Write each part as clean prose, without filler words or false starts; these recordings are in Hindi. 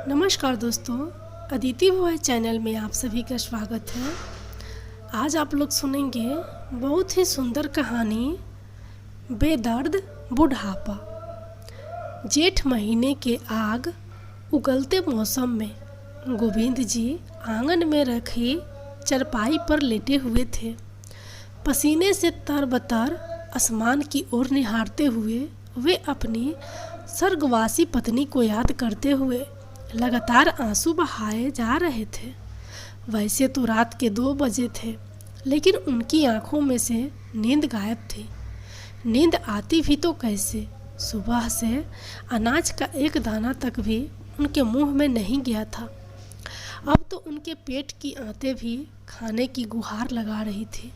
नमस्कार दोस्तों, अदिति भॉय चैनल में आप सभी का स्वागत है। आज आप लोग सुनेंगे बहुत ही सुंदर कहानी बेदर्द बुढ़ापा। जेठ महीने के आग उगलते मौसम में गोविंद जी आंगन में रखी चरपाई पर लेटे हुए थे। पसीने से तरबतर आसमान की ओर निहारते हुए वे अपनी स्वर्गवासी पत्नी को याद करते हुए लगातार आंसू बहाए जा रहे थे। वैसे तो रात के 2 बजे थे, लेकिन उनकी आंखों में से नींद गायब थी। नींद आती भी तो कैसे? सुबह से अनाज का एक दाना तक भी उनके मुंह में नहीं गया था। अब तो उनके पेट की आंतें भी खाने की गुहार लगा रही थी।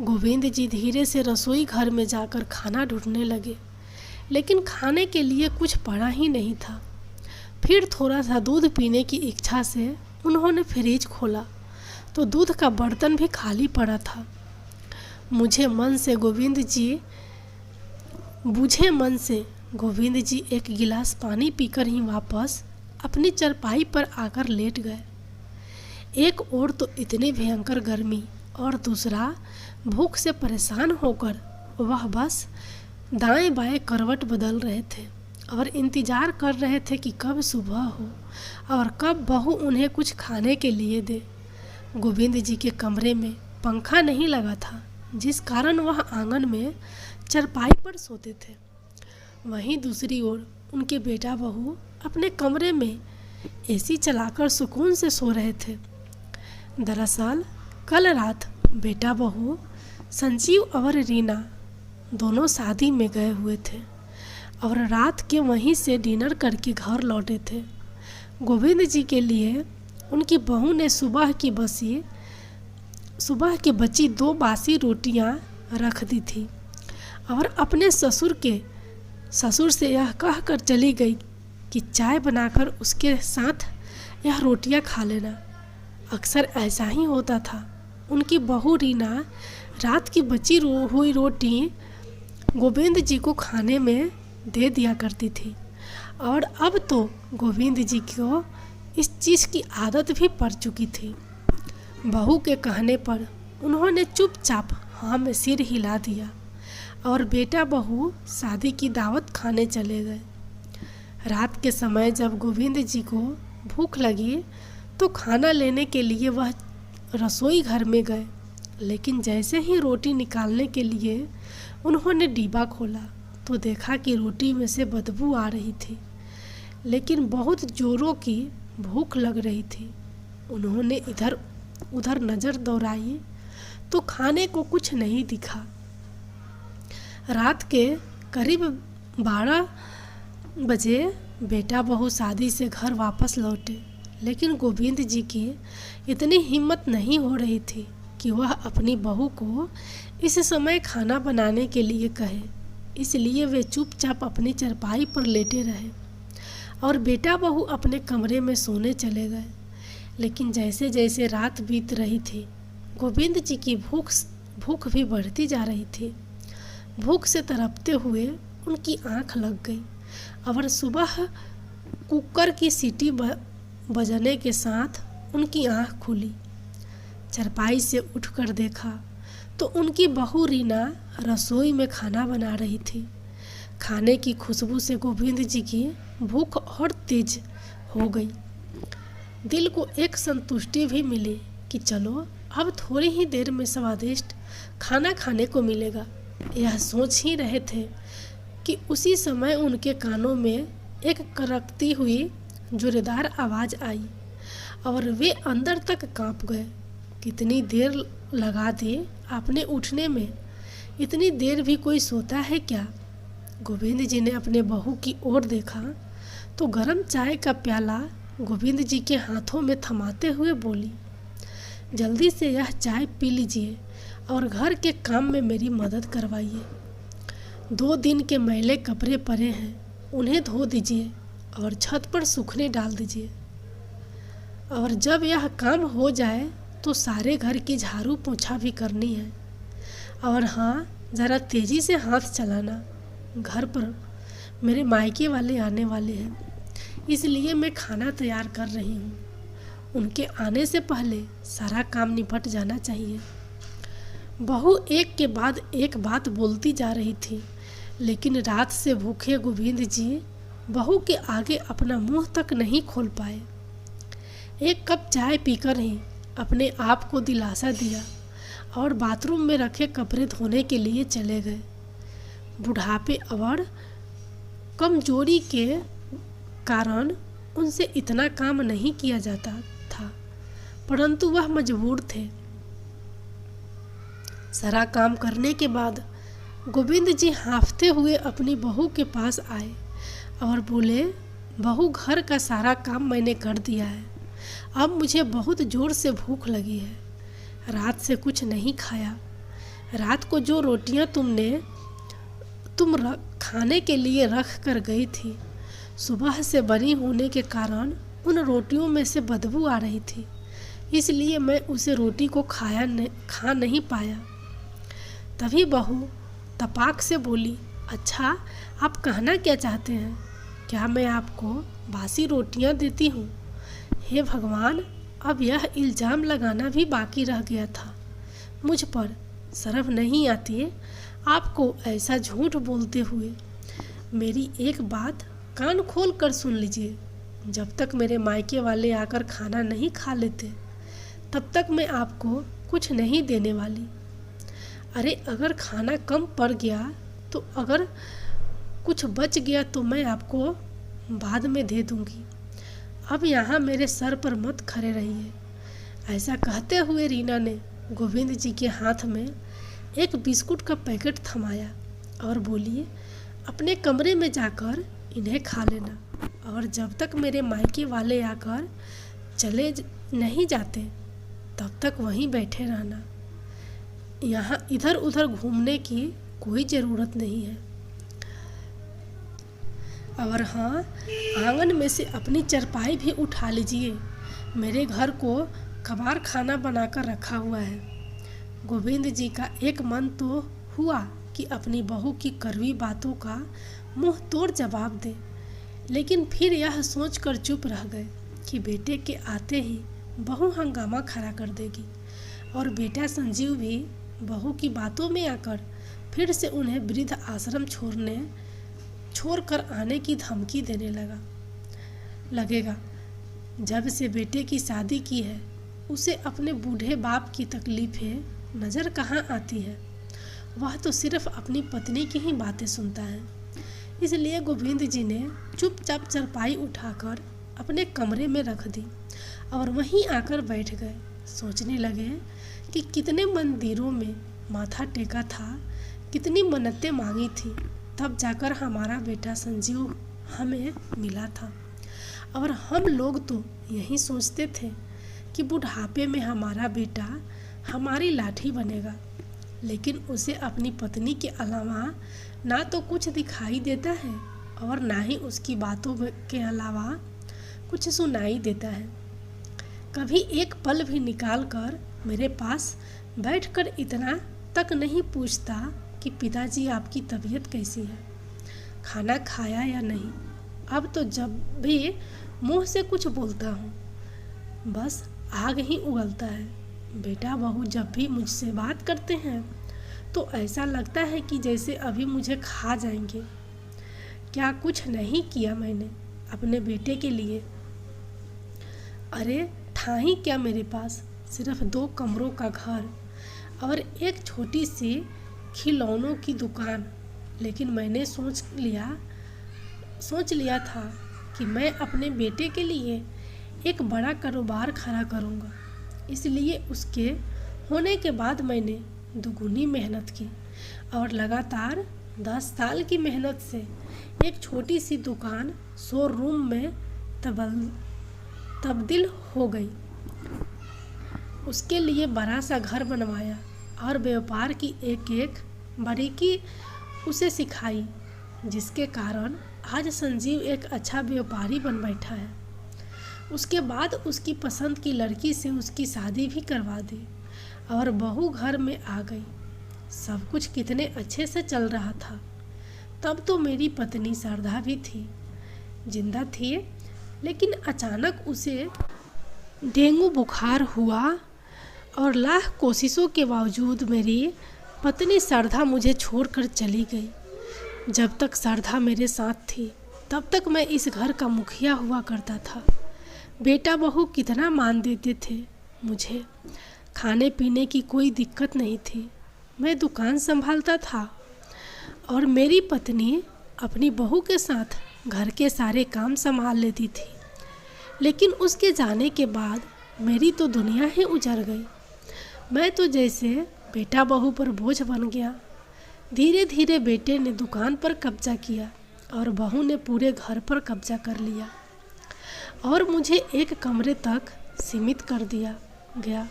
गोविंद जी धीरे से रसोई घर में जाकर खाना ढूंढने लगे, लेकिन खाने के लिए कुछ पड़ा ही नहीं था। फिर थोड़ा सा दूध पीने की इच्छा से उन्होंने फ्रिज खोला तो दूध का बर्तन भी खाली पड़ा था। बुझे मन से गोविंद जी एक गिलास पानी पीकर ही वापस अपनी चरपाई पर आकर लेट गए। एक ओर तो इतनी भयंकर गर्मी और दूसरा भूख से परेशान होकर वह बस दाएं बाएं करवट बदल रहे थे और इंतज़ार कर रहे थे कि कब सुबह हो और कब बहू उन्हें कुछ खाने के लिए दे। गोविंद जी के कमरे में पंखा नहीं लगा था, जिस कारण वह आंगन में चरपाई पर सोते थे। वहीं दूसरी ओर उनके बेटा बहू अपने कमरे में एसी चलाकर सुकून से सो रहे थे। दरअसल कल रात बेटा बहू संजीव और रीना दोनों शादी में गए हुए थे और रात के वहीं से डिनर करके घर लौटे थे। गोविंद जी के लिए उनकी बहू ने सुबह की बची 2 बासी रोटियां रख दी थी और अपने ससुर से यह कहकर चली गई कि चाय बनाकर उसके साथ यह रोटियां खा लेना। अक्सर ऐसा ही होता था। उनकी बहू रीना रात की बची हुई रोटी गोविंद जी को खाने में दे दिया करती थी और अब तो गोविंद जी को इस चीज़ की आदत भी पड़ चुकी थी। बहू के कहने पर उन्होंने चुपचाप हाँ में सिर हिला दिया और बेटा बहू शादी की दावत खाने चले गए। रात के समय जब गोविंद जी को भूख लगी तो खाना लेने के लिए वह रसोई घर में गए, लेकिन जैसे ही रोटी निकालने के लिए उन्होंने डिब्बा खोला तो देखा कि रोटी में से बदबू आ रही थी, लेकिन बहुत जोरों की भूख लग रही थी। उन्होंने इधर उधर नज़र दौड़ाई तो खाने को कुछ नहीं दिखा। रात के करीब 12 बजे बेटा बहू शादी से घर वापस लौटे, लेकिन गोविंद जी की इतनी हिम्मत नहीं हो रही थी कि वह अपनी बहू को इस समय खाना बनाने के लिए कहे। इसलिए वे चुपचाप अपनी चरपाई पर लेटे रहे और बेटा बहू अपने कमरे में सोने चले गए। लेकिन जैसे जैसे रात बीत रही थी, गोविंद जी की भूख भी बढ़ती जा रही थी। भूख से तड़पते हुए उनकी आंख लग गई और सुबह कुकर की सीटी बजने के साथ उनकी आंख खुली। चरपाई से उठकर देखा तो उनकी बहू रीना रसोई में खाना बना रही थी। खाने की खुशबू से गोविंद जी की भूख और तेज हो गई। दिल को एक संतुष्टि भी मिली कि चलो अब थोड़ी ही देर में स्वादिष्ट खाना खाने को मिलेगा। यह सोच ही रहे थे कि उसी समय उनके कानों में एक करकती हुई जोरदार आवाज़ आई और वे अंदर तक कांप गए। कितनी देर लगा दी आपने उठने में? इतनी देर भी कोई सोता है क्या? गोविंद जी ने अपने बहू की ओर देखा तो गरम चाय का प्याला गोविंद जी के हाथों में थमाते हुए बोली, जल्दी से यह चाय पी लीजिए और घर के काम में मेरी मदद करवाइए। 2 दिन के मैले कपड़े पड़े हैं, उन्हें धो दीजिए और छत पर सूखने डाल दीजिए। और जब यह काम हो जाए तो सारे घर की झाड़ू पोछा भी करनी है। और हाँ, ज़रा तेज़ी से हाथ चलाना, घर पर मेरे मायके वाले आने वाले हैं। इसलिए मैं खाना तैयार कर रही हूँ। उनके आने से पहले सारा काम निपट जाना चाहिए। बहू एक के बाद एक बात बोलती जा रही थी, लेकिन रात से भूखे गोविंद जी बहू के आगे अपना मुंह तक नहीं खोल पाए। एक कप चाय पीकर ही अपने आप को दिलासा दिया और बाथरूम में रखे कपड़े धोने के लिए चले गए। बुढ़ापे और कमजोरी के कारण उनसे इतना काम नहीं किया जाता था, परंतु वह मजबूर थे। सारा काम करने के बाद गोविंद जी हाँफते हुए अपनी बहू के पास आए और बोले, बहू, घर का सारा काम मैंने कर दिया है। अब मुझे बहुत ज़ोर से भूख लगी है। रात से कुछ नहीं खाया। रात को जो रोटियां तुम खाने के लिए रख कर गई थी, सुबह से बनी होने के कारण उन रोटियों में से बदबू आ रही थी, इसलिए मैं उसे रोटी को खा नहीं पाया। तभी बहू तपाक से बोली, अच्छा, आप कहना क्या चाहते हैं? क्या मैं आपको बासी रोटियां देती हूँ? हे भगवान, अब यह इल्ज़ाम लगाना भी बाकी रह गया था। मुझ पर शर्म नहीं आती आपको ऐसा झूठ बोलते हुए। मेरी एक बात कान खोल कर सुन लीजिए। जब तक मेरे मायके वाले आकर खाना नहीं खा लेते, तब तक मैं आपको कुछ नहीं देने वाली। अरे, अगर खाना कम पड़ गया तो अगर कुछ बच गया तो मैं आपको बाद में दे दूंगी। अब यहाँ मेरे सर पर मत खड़े रहिए। ऐसा कहते हुए रीना ने गोविंद जी के हाथ में एक बिस्कुट का पैकेट थमाया और बोली, अपने कमरे में जाकर इन्हें खा लेना और जब तक मेरे मायके वाले आकर चले नहीं जाते तब तक वहीं बैठे रहना। यहाँ इधर उधर घूमने की कोई ज़रूरत नहीं है। और हाँ, आंगन में से अपनी चरपाई भी उठा लीजिए। मेरे घर को कबाड़ खाना बनाकर रखा हुआ है। गोविंद जी का एक मन तो हुआ कि अपनी बहू की कड़वी बातों का मुंह तोड़ जवाब दे, लेकिन फिर यह सोचकर चुप रह गए कि बेटे के आते ही बहू हंगामा खड़ा कर देगी और बेटा संजीव भी बहू की बातों में आकर फिर से उन्हें वृद्ध आश्रम छोड़कर आने की धमकी देने लगेगा। जब से बेटे की शादी की है, उसे अपने बूढ़े बाप की तकलीफें नज़र कहाँ आती है। वह तो सिर्फ अपनी पत्नी की ही बातें सुनता है। इसलिए गोविंद जी ने चुपचाप चारपाई उठाकर अपने कमरे में रख दी और वहीं आकर बैठ गए। सोचने लगे कि कितने मंदिरों में माथा टेका था, कितनी मन्नतें मांगी थी, तब जाकर हमारा बेटा संजीव हमें मिला था। और हम लोग तो यही सोचते थे कि बुढ़ापे में हमारा बेटा हमारी लाठी बनेगा, लेकिन उसे अपनी पत्नी के अलावा ना तो कुछ दिखाई देता है और ना ही उसकी बातों के अलावा कुछ सुनाई देता है। कभी एक पल भी निकाल कर मेरे पास बैठकर इतना तक नहीं पूछता कि पिताजी आपकी तबीयत कैसी है, खाना खाया या नहीं। अब तो जब भी मुंह से कुछ बोलता हूँ, बस आग ही उगलता है। बेटा बहू जब भी मुझसे बात करते हैं तो ऐसा लगता है कि जैसे अभी मुझे खा जाएंगे। क्या कुछ नहीं किया मैंने अपने बेटे के लिए? अरे ठाही क्या मेरे पास, सिर्फ 2 कमरों का घर और एक छोटी सी खिलौनों की दुकान। लेकिन मैंने सोच लिया था कि मैं अपने बेटे के लिए एक बड़ा कारोबार खड़ा करूँगा। इसलिए उसके होने के बाद मैंने दुगुनी मेहनत की और लगातार 10 साल की मेहनत से एक छोटी सी दुकान शोरूम में तब्दील हो गई। उसके लिए बड़ा सा घर बनवाया और व्यापार की एक बारीकी उसे सिखाई, जिसके कारण आज संजीव एक अच्छा व्यापारी बन बैठा है। उसके बाद उसकी पसंद की लड़की से उसकी शादी भी करवा दी और बहू घर में आ गई। सब कुछ कितने अच्छे से चल रहा था। तब तो मेरी पत्नी शारदा भी थी, जिंदा थी, लेकिन अचानक उसे डेंगू बुखार हुआ और लाख कोशिशों के बावजूद मेरी पत्नी श्रद्धा मुझे छोड़कर चली गई। जब तक श्रद्धा मेरे साथ थी तब तक मैं इस घर का मुखिया हुआ करता था। बेटा बहू कितना मान देते थे मुझे। खाने पीने की कोई दिक्कत नहीं थी। मैं दुकान संभालता था और मेरी पत्नी अपनी बहू के साथ घर के सारे काम संभाल लेती थी। लेकिन उसके जाने के बाद मेरी तो दुनिया ही उजड़ गई। मैं तो जैसे बेटा बहू पर बोझ बन गया। धीरे धीरे बेटे ने दुकान पर कब्जा किया और बहू ने पूरे घर पर कब्जा कर लिया और मुझे एक कमरे तक सीमित कर दिया गया।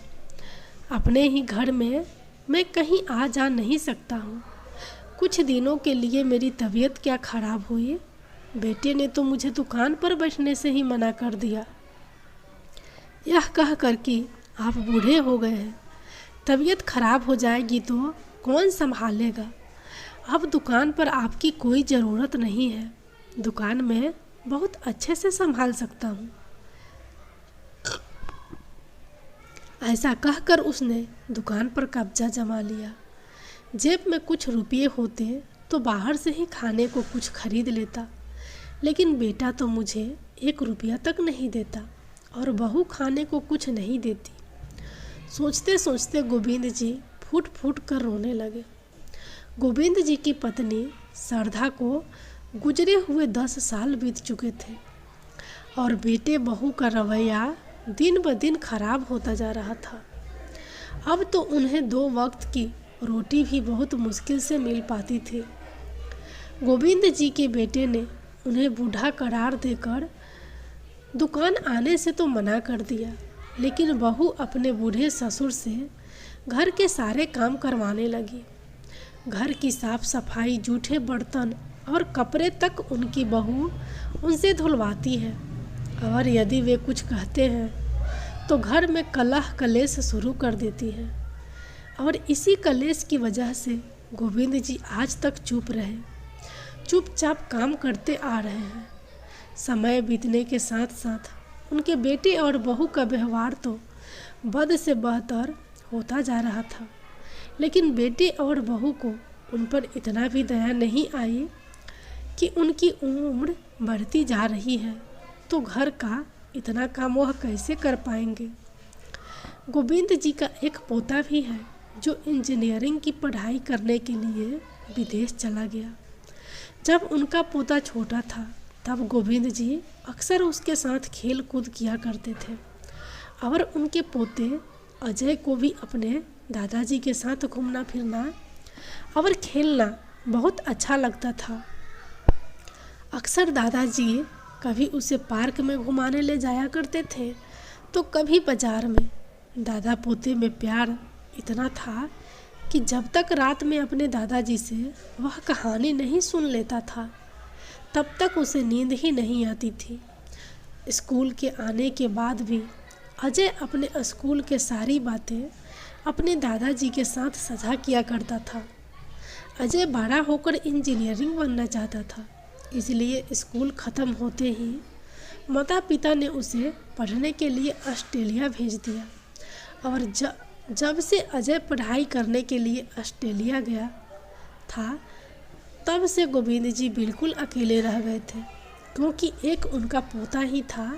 अपने ही घर में मैं कहीं आ जा नहीं सकता हूँ। कुछ दिनों के लिए मेरी तबीयत क्या खराब हुई, बेटे ने तो मुझे दुकान पर बैठने से ही मना कर दिया। यह कह कर कि आप बूढ़े हो गए हैं, तबीयत खराब हो जाएगी तो कौन संभालेगा। अब दुकान पर आपकी कोई ज़रूरत नहीं है। दुकान में बहुत अच्छे से संभाल सकता हूँ। ऐसा कहकर उसने दुकान पर कब्जा जमा लिया। जेब में कुछ रुपये होते तो बाहर से ही खाने को कुछ खरीद लेता, लेकिन बेटा तो मुझे 1 रुपया तक नहीं देता और बहू खाने को कुछ नहीं देती। सोचते सोचते गोविंद जी फूट फूट कर रोने लगे। गोविंद जी की पत्नी श्रद्धा को गुजरे हुए 10 साल बीत चुके थे और बेटे बहू का रवैया दिन ब दिन खराब होता जा रहा था। अब तो उन्हें 2 वक्त की रोटी भी बहुत मुश्किल से मिल पाती थी। गोविंद जी के बेटे ने उन्हें बूढ़ा करार देकर दुकान आने से तो मना कर दिया, लेकिन बहू अपने बूढ़े ससुर से घर के सारे काम करवाने लगी। घर की साफ सफाई, जूठे बर्तन और कपड़े तक उनकी बहू उनसे धुलवाती है और यदि वे कुछ कहते हैं तो घर में कलह कलेश शुरू कर देती है। और इसी कलेश की वजह से गोविंद जी आज तक चुप रहे, चुपचाप काम करते आ रहे हैं। समय बीतने के साथ साथ उनके बेटे और बहू का व्यवहार तो बद से बदतर होता जा रहा था, लेकिन बेटे और बहू को उन पर इतना भी दया नहीं आई कि उनकी उम्र बढ़ती जा रही है तो घर का इतना काम वह कैसे कर पाएंगे। गोविंद जी का एक पोता भी है जो इंजीनियरिंग की पढ़ाई करने के लिए विदेश चला गया। जब उनका पोता छोटा था तब गोविंद जी अक्सर उसके साथ खेल कूद किया करते थे और उनके पोते अजय को भी अपने दादाजी के साथ घूमना फिरना और खेलना बहुत अच्छा लगता था। अक्सर दादाजी कभी उसे पार्क में घुमाने ले जाया करते थे तो कभी बाजार में। दादा पोते में प्यार इतना था कि जब तक रात में अपने दादाजी से वह कहानी नहीं सुन लेता था तब तक उसे नींद ही नहीं आती थी। स्कूल के आने के बाद भी अजय अपने स्कूल के सारी बातें अपने दादाजी के साथ साझा किया करता था। अजय बड़ा होकर इंजीनियरिंग बनना चाहता था, इसलिए स्कूल ख़त्म होते ही माता पिता ने उसे पढ़ने के लिए ऑस्ट्रेलिया भेज दिया। और जब से अजय पढ़ाई करने के लिए ऑस्ट्रेलिया गया था तब से गोविंद जी बिल्कुल अकेले रह गए थे, क्योंकि एक उनका पोता ही था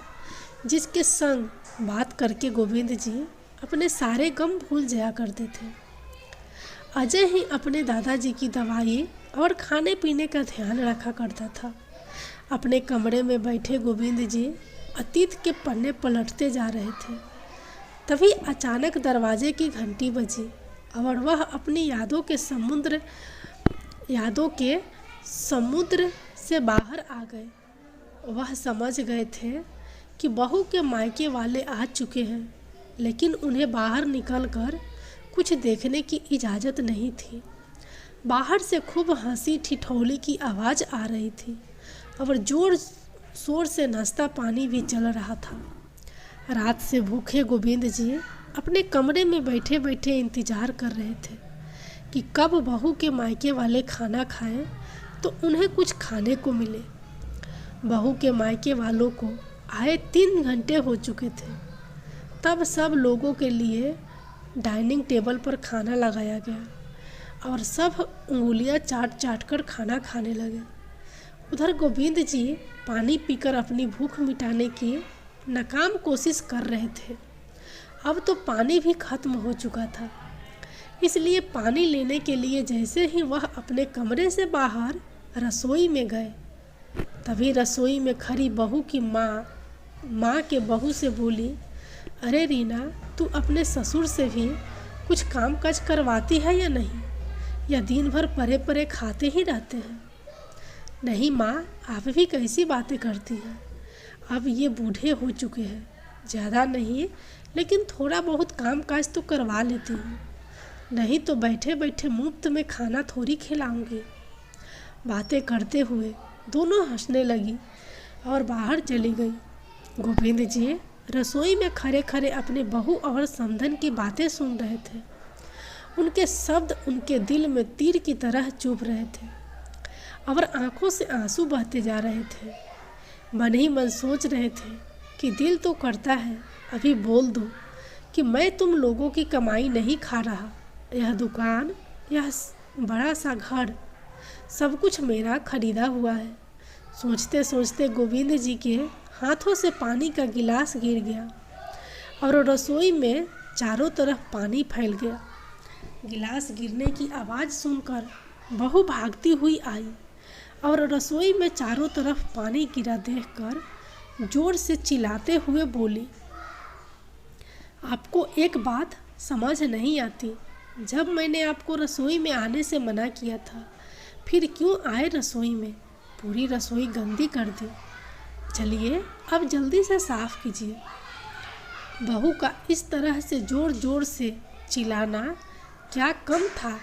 जिसके संग बात करके गोविंद जी अपने सारे गम भूल जाया करते थे। अजय ही अपने दादाजी की दवाई और खाने पीने का ध्यान रखा करता था। अपने कमरे में बैठे गोविंद जी अतीत के पन्ने पलटते जा रहे थे। तभी अचानक दरवाजे की घंटी बजी और वह अपनी यादों के समुद्र से बाहर आ गए। वह समझ गए थे कि बहू के मायके वाले आ चुके हैं, लेकिन उन्हें बाहर निकलकर कुछ देखने की इजाज़त नहीं थी। बाहर से खूब हंसी ठिठोली की आवाज़ आ रही थी और जोर शोर से नाश्ता पानी भी चल रहा था। रात से भूखे गोविंद जी अपने कमरे में बैठे बैठे इंतज़ार कर रहे थे कि कब बहू के मायके वाले खाना खाएं तो उन्हें कुछ खाने को मिले। बहू के मायके वालों को आए 3 घंटे हो चुके थे। तब सब लोगों के लिए डाइनिंग टेबल पर खाना लगाया गया और सब उंगलियां चाट चाट कर खाना खाने लगे। उधर गोविंद जी पानी पीकर अपनी भूख मिटाने की नाकाम कोशिश कर रहे थे। अब तो पानी भी खत्म हो चुका था, इसलिए पानी लेने के लिए जैसे ही वह अपने कमरे से बाहर रसोई में गए, तभी रसोई में खड़ी बहू की माँ के बहू से बोली, अरे रीना, तू अपने ससुर से भी कुछ काम काज करवाती है या नहीं, या दिन भर परे परे खाते ही रहते हैं। नहीं माँ, आप भी कैसी बातें करती हैं। अब ये बूढ़े हो चुके हैं, ज़्यादा नहीं लेकिन थोड़ा बहुत काम काज तो करवा लेती हूँ, नहीं तो बैठे बैठे मुफ्त में खाना थोड़ी खिलाऊंगी। बातें करते हुए दोनों हंसने लगी और बाहर चली गई। गोविंद जी रसोई में खड़े खड़े अपने बहू और समधन की बातें सुन रहे थे। उनके शब्द उनके दिल में तीर की तरह चुभ रहे थे और आंखों से आंसू बहते जा रहे थे। मन ही मन सोच रहे थे कि दिल तो करता है अभी बोल दो कि मैं तुम लोगों की कमाई नहीं खा रहा, यह दुकान, यह बड़ा सा घर, सब कुछ मेरा खरीदा हुआ है। सोचते सोचते गोविंद जी के हाथों से पानी का गिलास गिर गया और रसोई में चारों तरफ पानी फैल गया। गिलास गिरने की आवाज़ सुनकर बहू भागती हुई आई और रसोई में चारों तरफ पानी गिरा देखकर जोर से चिल्लाते हुए बोली, आपको एक बात समझ नहीं आती, जब मैंने आपको रसोई में आने से मना किया था, फिर क्यों आए रसोई में? पूरी रसोई गंदी कर दी। चलिए अब जल्दी से साफ कीजिए। बहू का इस तरह से जोर जोर से चिल्लाना क्या कम था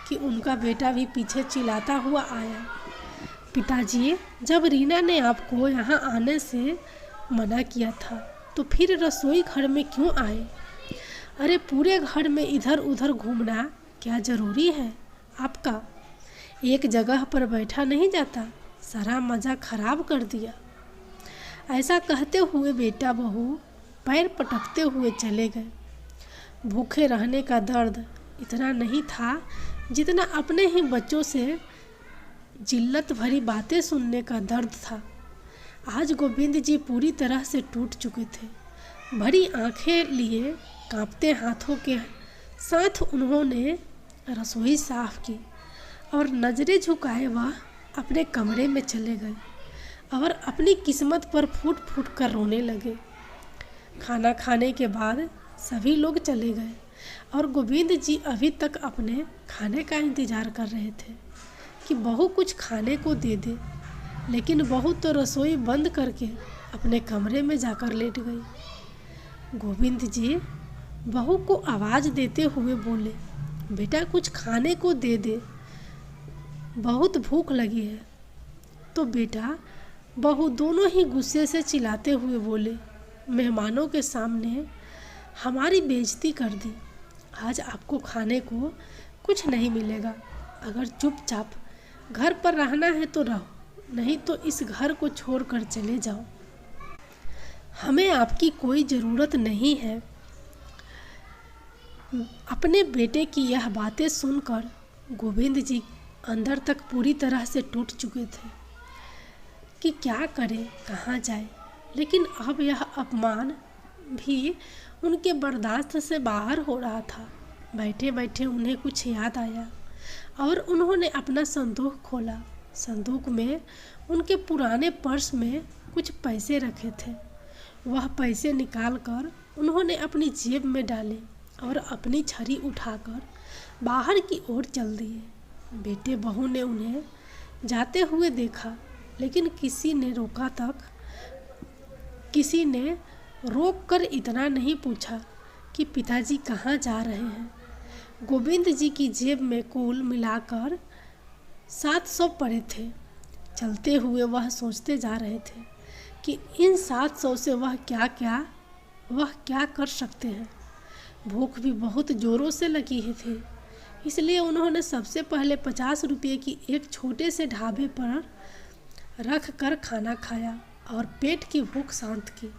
कि उनका बेटा भी पीछे चिल्लाता हुआ आया, पिताजी, जब रीना ने आपको यहाँ आने से मना किया था तो फिर रसोई घर में क्यों आए? अरे पूरे घर में इधर उधर घूमना क्या ज़रूरी है आपका? एक जगह पर बैठा नहीं जाता, सारा मज़ा खराब कर दिया। ऐसा कहते हुए बेटा बहू पैर पटकते हुए चले गए। भूखे रहने का दर्द इतना नहीं था जितना अपने ही बच्चों से जिल्लत भरी बातें सुनने का दर्द था। आज गोविंद जी पूरी तरह से टूट चुके थे। भरी आंखें लिए कांपते हाथों के साथ उन्होंने रसोई साफ की और नज़रें झुकाए वह अपने कमरे में चले गए और अपनी किस्मत पर फूट फूट कर रोने लगे। खाना खाने के बाद सभी लोग चले गए और गोविंद जी अभी तक अपने खाने का इंतज़ार कर रहे थे कि बहू कुछ खाने को दे दे, लेकिन बहू तो रसोई बंद करके अपने कमरे में जाकर लेट गई। गोविंद जी बहू को आवाज़ देते हुए बोले, बेटा कुछ खाने को दे दे, बहुत भूख लगी है। तो बेटा बहू दोनों ही गुस्से से चिल्लाते हुए बोले, मेहमानों के सामने हमारी बेइज्जती कर दी, आज आपको खाने को कुछ नहीं मिलेगा। अगर चुपचाप घर पर रहना है तो रहो, नहीं तो इस घर को छोड़कर चले जाओ, हमें आपकी कोई ज़रूरत नहीं है। अपने बेटे की यह बातें सुनकर गोविंद जी अंदर तक पूरी तरह से टूट चुके थे कि क्या करें, कहाँ जाए। लेकिन अब यह अपमान भी उनके बर्दाश्त से बाहर हो रहा था। बैठे बैठे उन्हें कुछ याद आया और उन्होंने अपना संदूक खोला। संदूक में उनके पुराने पर्स में कुछ पैसे रखे थे। वह पैसे निकालकर उन्होंने अपनी जेब में डाले और अपनी छड़ी उठाकर बाहर की ओर चल दिए। बेटे बहू ने उन्हें जाते हुए देखा, लेकिन किसी ने रोक कर इतना नहीं पूछा कि पिताजी कहाँ जा रहे हैं। गोविंद जी की जेब में कुल मिलाकर 700 पड़े थे। चलते हुए वह सोचते जा रहे थे कि इन 700 से वह क्या कर सकते हैं। भूख भी बहुत ज़ोरों से लगी ही थी, इसलिए उन्होंने सबसे पहले 50 रुपये की एक छोटे से ढाबे पर रख कर खाना खाया और पेट की भूख शांत की।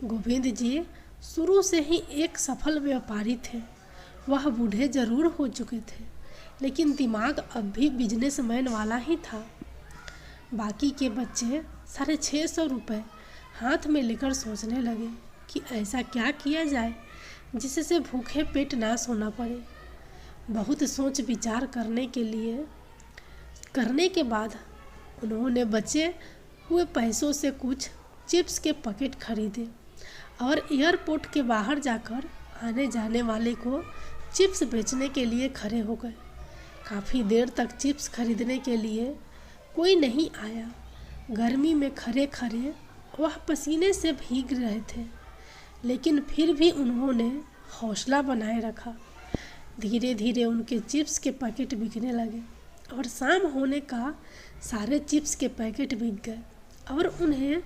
गोविंद जी शुरू से ही एक सफल व्यापारी थे। वह बूढ़े जरूर हो चुके थे, लेकिन दिमाग अब भी बिजनेसमैन वाला ही था। बाकी के बच्चे 650 रुपये हाथ में लेकर सोचने लगे कि ऐसा क्या किया जाए जिससे भूखे पेट ना सोना पड़े। बहुत सोच विचार करने के बाद उन्होंने बचे हुए पैसों से कुछ चिप्स के पैकेट खरीदे और एयरपोर्ट के बाहर जाकर आने जाने वाले को चिप्स बेचने के लिए खड़े हो गए। काफ़ी देर तक चिप्स खरीदने के लिए कोई नहीं आया। गर्मी में खड़े खड़े वह पसीने से भीग रहे थे, लेकिन फिर भी उन्होंने हौसला बनाए रखा। धीरे धीरे उनके चिप्स के पैकेट बिकने लगे और शाम होने का सारे चिप्स के पैकेट बिक गए और उन्हें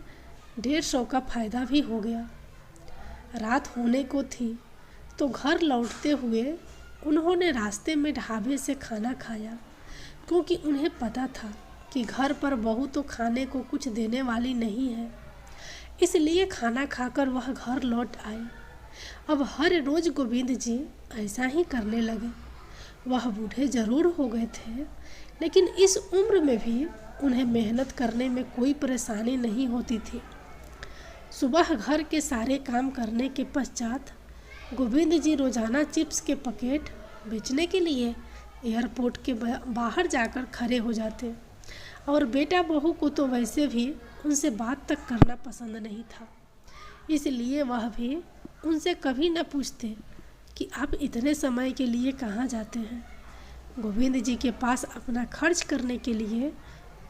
150 का फ़ायदा भी हो गया। रात होने को थी तो घर लौटते हुए उन्होंने रास्ते में ढाबे से खाना खाया, क्योंकि उन्हें पता था कि घर पर बहू तो खाने को कुछ देने वाली नहीं है। इसलिए खाना खाकर वह घर लौट आए। अब हर रोज़ गोविंद जी ऐसा ही करने लगे। वह बूढ़े जरूर हो गए थे, लेकिन इस उम्र में भी उन्हें मेहनत करने में कोई परेशानी नहीं होती थी। सुबह घर के सारे काम करने के पश्चात गोविंद जी रोज़ाना चिप्स के पैकेट बेचने के लिए एयरपोर्ट के बाहर जाकर खड़े हो जाते और बेटा बहू को तो वैसे भी उनसे बात तक करना पसंद नहीं था, इसलिए वह भी उनसे कभी न पूछते कि आप इतने समय के लिए कहाँ जाते हैं। गोविंद जी के पास अपना खर्च करने के लिए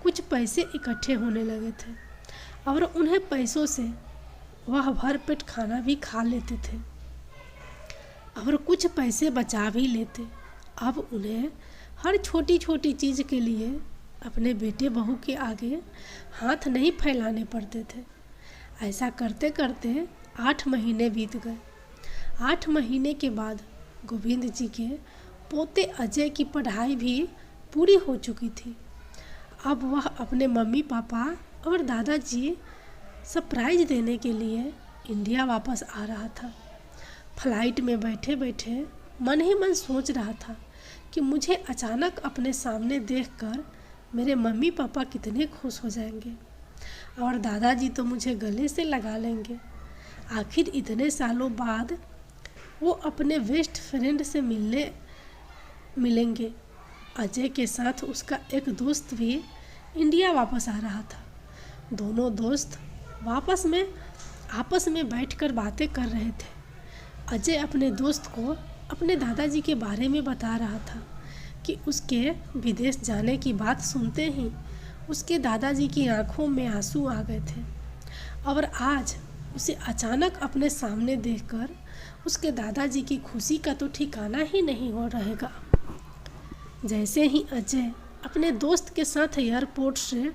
कुछ पैसे इकट्ठे होने लगे थे और उन्हें पैसों से वह भरपेट खाना भी खा लेते थे और कुछ पैसे बचा भी लेते। अब उन्हें हर छोटी छोटी चीज़ के लिए अपने बेटे बहू के आगे हाथ नहीं फैलाने पड़ते थे। ऐसा करते करते 8 महीने बीत गए। 8 महीने के बाद गोविंद जी के पोते अजय की पढ़ाई भी पूरी हो चुकी थी। अब वह अपने मम्मी पापा और दादाजी सरप्राइज देने के लिए इंडिया वापस आ रहा था। फ्लाइट में बैठे बैठे मन ही मन सोच रहा था कि मुझे अचानक अपने सामने देखकर मेरे मम्मी पापा कितने खुश हो जाएंगे और दादाजी तो मुझे गले से लगा लेंगे। आखिर इतने सालों बाद वो अपने बेस्ट फ्रेंड से मिलेंगे। अजय के साथ उसका एक दोस्त भी इंडिया वापस आ रहा था। दोनों दोस्त आपस में बैठकर बातें कर रहे थे। अजय अपने दोस्त को अपने दादाजी के बारे में बता रहा था कि उसके विदेश जाने की बात सुनते ही उसके दादाजी की आंखों में आंसू आ गए थे और आज उसे अचानक अपने सामने देखकर उसके दादाजी की खुशी का तो ठिकाना ही नहीं हो रहेगा। जैसे ही अजय अपने दोस्त के साथ एयरपोर्ट से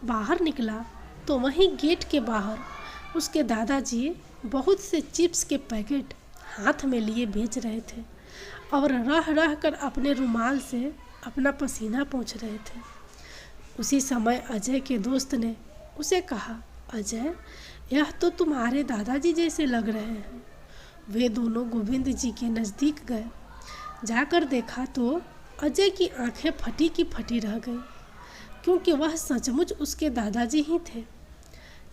बाहर निकला तो वहीं गेट के बाहर उसके दादाजी बहुत से चिप्स के पैकेट हाथ में लिए बेच रहे थे और रह रह कर अपने रुमाल से अपना पसीना पोंछ रहे थे। उसी समय अजय के दोस्त ने उसे कहा, अजय, यह तो तुम्हारे दादाजी जैसे लग रहे हैं। वे दोनों गोविंद जी के नज़दीक गए। जाकर देखा तो अजय की आंखें फटी की फटी रह गई, क्योंकि वह सचमुच उसके दादाजी ही थे।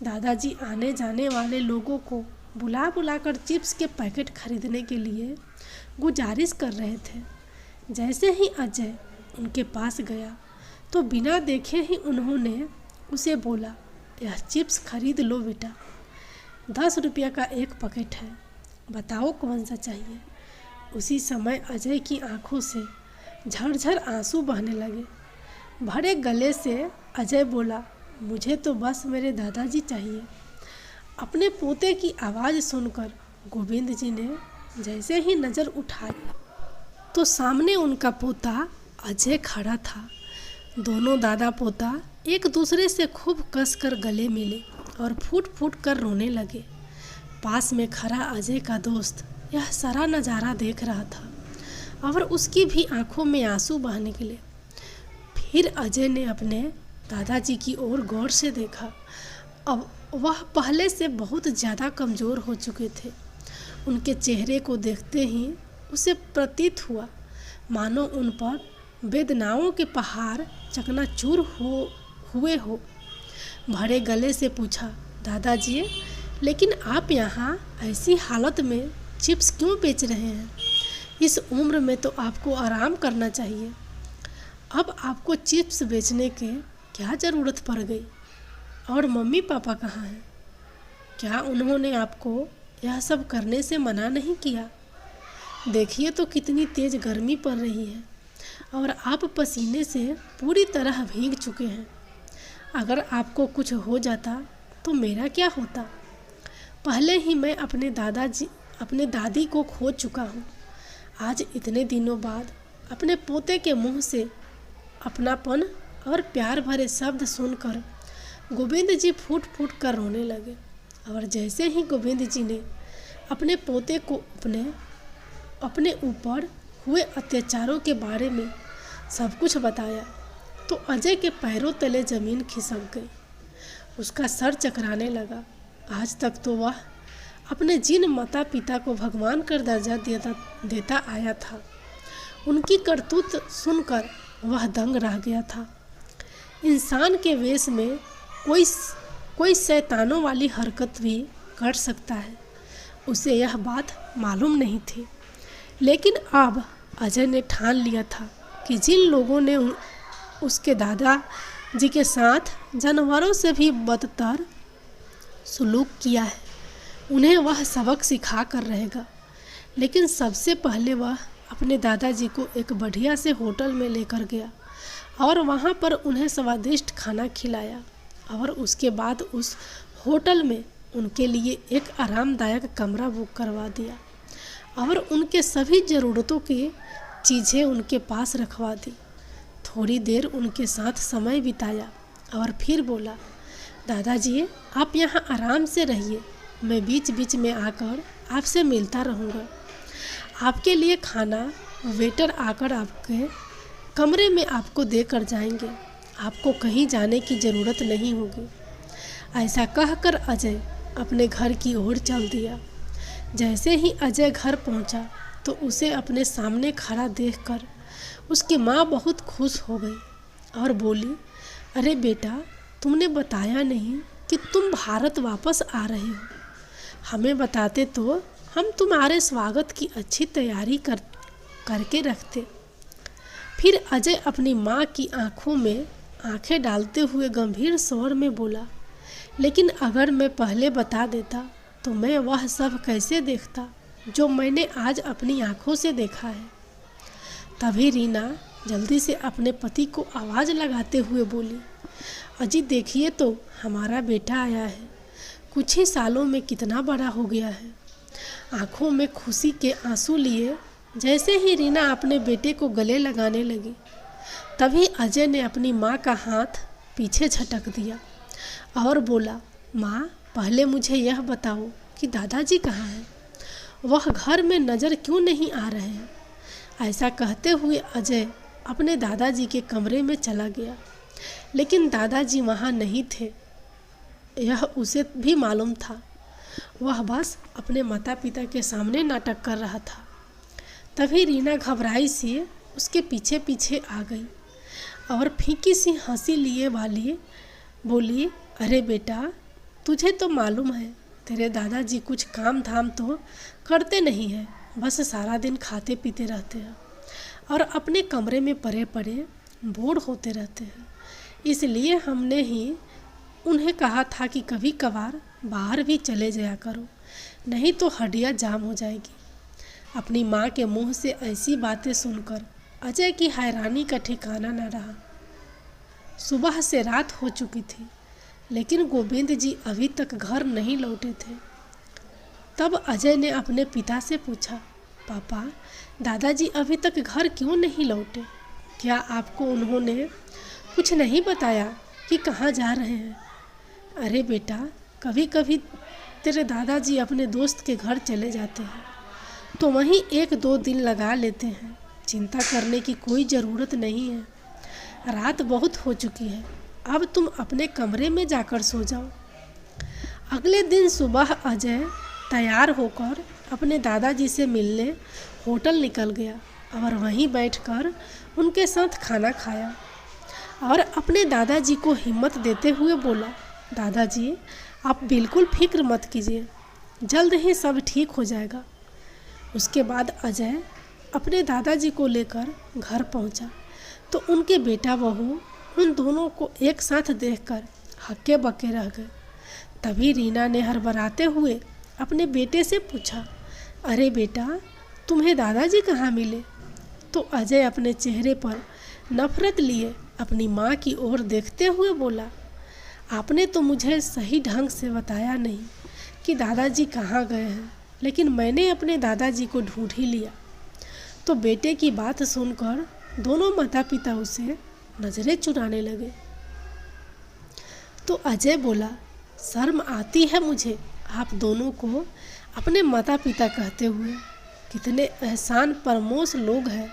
दादाजी आने जाने वाले लोगों को बुला बुलाकर चिप्स के पैकेट खरीदने के लिए गुजारिश कर रहे थे। जैसे ही अजय उनके पास गया तो बिना देखे ही उन्होंने उसे बोला, यह चिप्स खरीद लो बेटा, 10 रुपये का एक पैकेट है, बताओ कौन सा चाहिए। उसी समय अजय की आंखों से झरझर आंसू बहने लगे। भरे गले से अजय बोला, मुझे तो बस मेरे दादाजी चाहिए। अपने पोते की आवाज़ सुनकर गोविंद जी ने जैसे ही नज़र उठाई तो सामने उनका पोता अजय खड़ा था। दोनों दादा पोता एक दूसरे से खूब कसकर गले मिले और फूट फूट कर रोने लगे। पास में खड़ा अजय का दोस्त यह सारा नज़ारा देख रहा था और उसकी भी आंखों में आंसू बहने लगे। फिर अजय ने अपने दादाजी की ओर गौर से देखा अब वह पहले से बहुत ज़्यादा कमज़ोर हो चुके थे। उनके चेहरे को देखते ही उसे प्रतीत हुआ मानो उन पर वेदनाओं के पहाड़ चकनाचूर हुए हो। भरे गले से पूछा, दादाजी, लेकिन आप यहाँ ऐसी हालत में चिप्स क्यों बेच रहे हैं? इस उम्र में तो आपको आराम करना चाहिए। अब आपको चिप्स बेचने के क्या ज़रूरत पड़ गई? और मम्मी पापा कहाँ हैं? क्या उन्होंने आपको यह सब करने से मना नहीं किया? देखिए तो कितनी तेज़ गर्मी पड़ रही है और आप पसीने से पूरी तरह भीग चुके हैं। अगर आपको कुछ हो जाता तो मेरा क्या होता? पहले ही मैं अपने दादी को खो चुका हूँ। आज इतने दिनों बाद अपने पोते के मुंह से अपनापन और प्यार भरे शब्द सुनकर गोविंद जी फूट फूट कर रोने लगे। और जैसे ही गोविंद जी ने अपने पोते को अपने ऊपर हुए अत्याचारों के बारे में सब कुछ बताया तो अजय के पैरों तले ज़मीन खिसक गई। उसका सर चकराने लगा। आज तक तो वह अपने जिन माता पिता को भगवान का दर्जा देता आया था, उनकी करतूत सुनकर वह दंग रह गया था। इंसान के वेश में कोई शैतानों वाली हरकत भी कर सकता है, उसे यह बात मालूम नहीं थी। लेकिन अब अजय ने ठान लिया था कि जिन लोगों ने उसके दादाजी के साथ जानवरों से भी बदतर सलूक किया है, उन्हें वह सबक सिखा कर रहेगा। लेकिन सबसे पहले वह अपने दादाजी को एक बढ़िया से होटल में लेकर गया और वहाँ पर उन्हें स्वादिष्ट खाना खिलाया और उसके बाद उस होटल में उनके लिए एक आरामदायक कमरा बुक करवा दिया और उनके सभी ज़रूरतों की चीज़ें उनके पास रखवा दी। थोड़ी देर उनके साथ समय बिताया और फिर बोला, दादाजी, आप यहाँ आराम से रहिए, मैं बीच बीच में आकर आपसे मिलता रहूँगा। आपके लिए खाना वेटर आकर आपके कमरे में आपको देकर जाएंगे। आपको कहीं जाने की ज़रूरत नहीं होगी। ऐसा कहकर अजय अपने घर की ओर चल दिया। जैसे ही अजय घर पहुंचा तो उसे अपने सामने खड़ा देखकर उसकी माँ बहुत खुश हो गई और बोली, अरे बेटा, तुमने बताया नहीं कि तुम भारत वापस आ रहे हो। हमें बताते तो हम तुम्हारे स्वागत की अच्छी तैयारी करके रखते। फिर अजय अपनी माँ की आंखों में आंखें डालते हुए गंभीर स्वर में बोला, लेकिन अगर मैं पहले बता देता तो मैं वह सब कैसे देखता जो मैंने आज अपनी आंखों से देखा है। तभी रीना जल्दी से अपने पति को आवाज़ लगाते हुए बोली, अजी देखिए तो हमारा बेटा आया है। कुछ ही सालों में कितना बड़ा हो गया है। आंखों में खुशी के आंसू लिए जैसे ही रीना अपने बेटे को गले लगाने लगी, तभी अजय ने अपनी माँ का हाथ पीछे झटक दिया और बोला, माँ, पहले मुझे यह बताओ कि दादाजी कहाँ हैं? वह घर में नज़र क्यों नहीं आ रहे हैं? ऐसा कहते हुए अजय अपने दादाजी के कमरे में चला गया, लेकिन दादाजी वहाँ नहीं थे। यह उसे भी मालूम था। वह बस अपने माता पिता के सामने नाटक कर रहा था। तभी रीना घबराई सी उसके पीछे पीछे आ गई और फीकी सी हंसी लिए वाली बोली, अरे बेटा, तुझे तो मालूम है तेरे दादाजी कुछ काम धाम तो करते नहीं हैं, बस सारा दिन खाते पीते रहते हैं और अपने कमरे में पड़े पड़े बोर होते रहते हैं। इसलिए हमने ही उन्हें कहा था कि कभी कभार बाहर भी चले जाया करो, नहीं तो हड्डियाँ जाम हो जाएगी। अपनी माँ के मुंह से ऐसी बातें सुनकर अजय की हैरानी का ठिकाना न रहा। सुबह से रात हो चुकी थी, लेकिन गोविंद जी अभी तक घर नहीं लौटे थे। तब अजय ने अपने पिता से पूछा, पापा, दादाजी अभी तक घर क्यों नहीं लौटे? क्या आपको उन्होंने कुछ नहीं बताया कि कहाँ जा रहे हैं? अरे बेटा, कभी कभी तेरे दादाजी अपने दोस्त के घर चले जाते हैं तो वहीं 1-2 दिन लगा लेते हैं। चिंता करने की कोई ज़रूरत नहीं है। रात बहुत हो चुकी है, अब तुम अपने कमरे में जाकर सो जाओ। अगले दिन सुबह अजय तैयार होकर अपने दादाजी से मिलने होटल निकल गया और वहीं बैठकर उनके साथ खाना खाया और अपने दादाजी को हिम्मत देते हुए बोला, दादाजी आप बिल्कुल फिक्र मत कीजिए, जल्द ही सब ठीक हो जाएगा। उसके बाद अजय अपने दादाजी को लेकर घर पहुंचा तो उनके बेटा बहू उन दोनों को एक साथ देखकर हक्के बक्के रह गए। तभी रीना ने हड़बड़ाते हुए अपने बेटे से पूछा, अरे बेटा तुम्हें दादाजी कहाँ मिले? तो अजय अपने चेहरे पर नफरत लिए अपनी माँ की ओर देखते हुए बोला, आपने तो मुझे सही ढंग से बताया नहीं कि दादाजी कहाँ गए हैं, लेकिन मैंने अपने दादाजी को ढूंढ ही लिया। तो बेटे की बात सुनकर दोनों माता पिता उसे नजरें चुराने लगे। तो अजय बोला, शर्म आती है मुझे आप दोनों को अपने माता पिता कहते हुए। कितने एहसान फरामोश लोग हैं,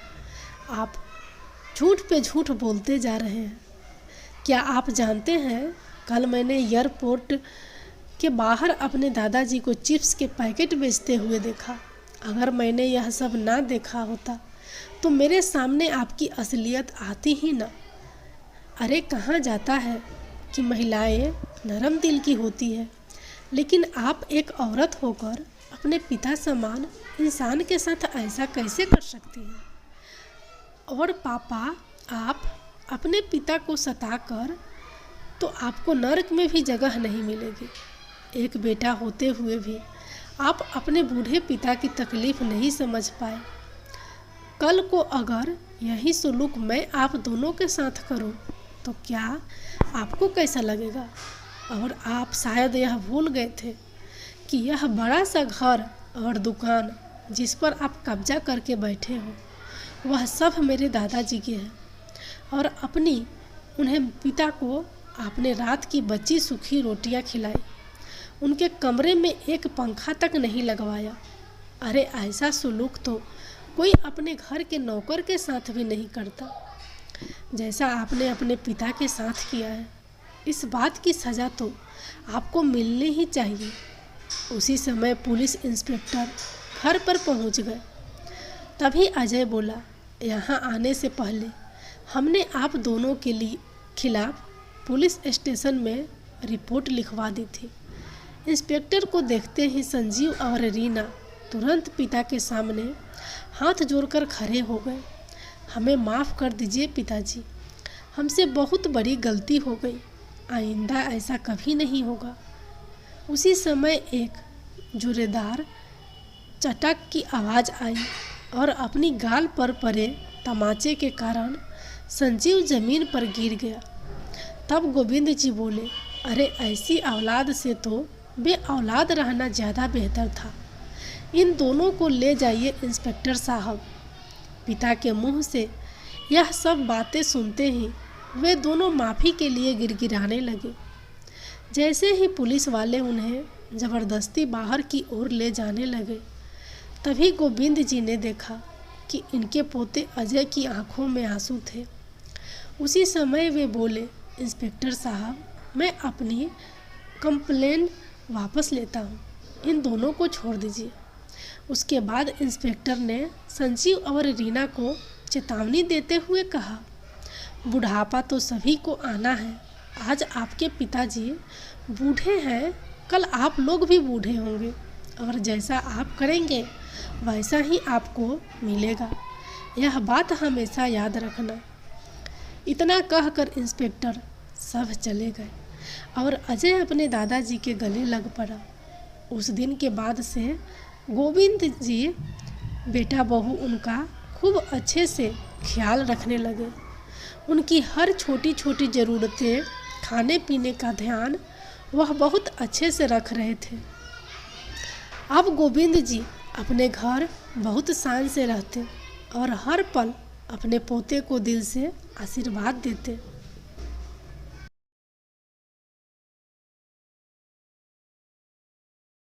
आप झूठ पे झूठ बोलते जा रहे हैं। क्या आप जानते हैं कल मैंने एयरपोर्ट के बाहर अपने दादाजी को चिप्स के पैकेट बेचते हुए देखा। अगर मैंने यह सब ना देखा होता तो मेरे सामने आपकी असलियत आती ही ना। अरे कहाँ जाता है कि महिलाएं नरम दिल की होती है, लेकिन आप एक औरत होकर अपने पिता समान इंसान के साथ ऐसा कैसे कर सकती हैं? और पापा आप अपने पिता को सताकर तो आपको नरक में भी जगह नहीं मिलेगी। एक बेटा होते हुए भी आप अपने बूढ़े पिता की तकलीफ़ नहीं समझ पाए। कल को अगर यही सलूक मैं आप दोनों के साथ करूं तो क्या आपको कैसा लगेगा? और आप शायद यह भूल गए थे कि यह बड़ा सा घर और दुकान जिस पर आप कब्जा करके बैठे हो वह सब मेरे दादाजी के हैं। और अपनी उन्हें पिता को आपने रात की बची सूखी रोटियां खिलाई, उनके कमरे में एक पंखा तक नहीं लगवाया। अरे ऐसा सलूक तो कोई अपने घर के नौकर के साथ भी नहीं करता जैसा आपने अपने पिता के साथ किया है। इस बात की सज़ा तो आपको मिलनी ही चाहिए। उसी समय पुलिस इंस्पेक्टर घर पर पहुंच गए। तभी अजय बोला, यहाँ आने से पहले हमने आप दोनों के लिए खिलाफ पुलिस स्टेशन में रिपोर्ट लिखवा दी थी। इंस्पेक्टर को देखते ही संजीव और रीना तुरंत पिता के सामने हाथ जोड़कर खड़े हो गए। हमें माफ़ कर दीजिए पिताजी, हमसे बहुत बड़ी गलती हो गई, आइंदा ऐसा कभी नहीं होगा। उसी समय एक जोरदार चटक की आवाज़ आई और अपनी गाल पर पड़े तमाचे के कारण संजीव जमीन पर गिर गया। तब गोविंद जी बोले, अरे ऐसी औलाद से तो बे औलाद रहना ज़्यादा बेहतर था। इन दोनों को ले जाइए इंस्पेक्टर साहब। पिता के मुंह से यह सब बातें सुनते ही वे दोनों माफ़ी के लिए गिड़गिड़ाने लगे। जैसे ही पुलिस वाले उन्हें ज़बरदस्ती बाहर की ओर ले जाने लगे, तभी गोविंद जी ने देखा कि इनके पोते अजय की आंखों में आंसू थे। उसी समय वे बोले, इंस्पेक्टर साहब, मैं अपनी कंप्लेंट वापस लेता हूँ, इन दोनों को छोड़ दीजिए। उसके बाद इंस्पेक्टर ने संजीव और रीना को चेतावनी देते हुए कहा, बुढ़ापा तो सभी को आना है। आज आपके पिताजी बूढ़े हैं, कल आप लोग भी बूढ़े होंगे और जैसा आप करेंगे वैसा ही आपको मिलेगा। यह बात हमेशा याद रखना। इतना कहकर इंस्पेक्टर सब चले गए और अजय अपने दादाजी के गले लग पड़ा। उस दिन के बाद से गोविंद जी बेटा बहू उनका खूब अच्छे से ख्याल रखने लगे। उनकी हर छोटी छोटी ज़रूरतें, खाने पीने का ध्यान वह बहुत अच्छे से रख रहे थे। अब गोविंद जी अपने घर बहुत शान से रहते और हर पल अपने पोते को दिल से आशीर्वाद देते।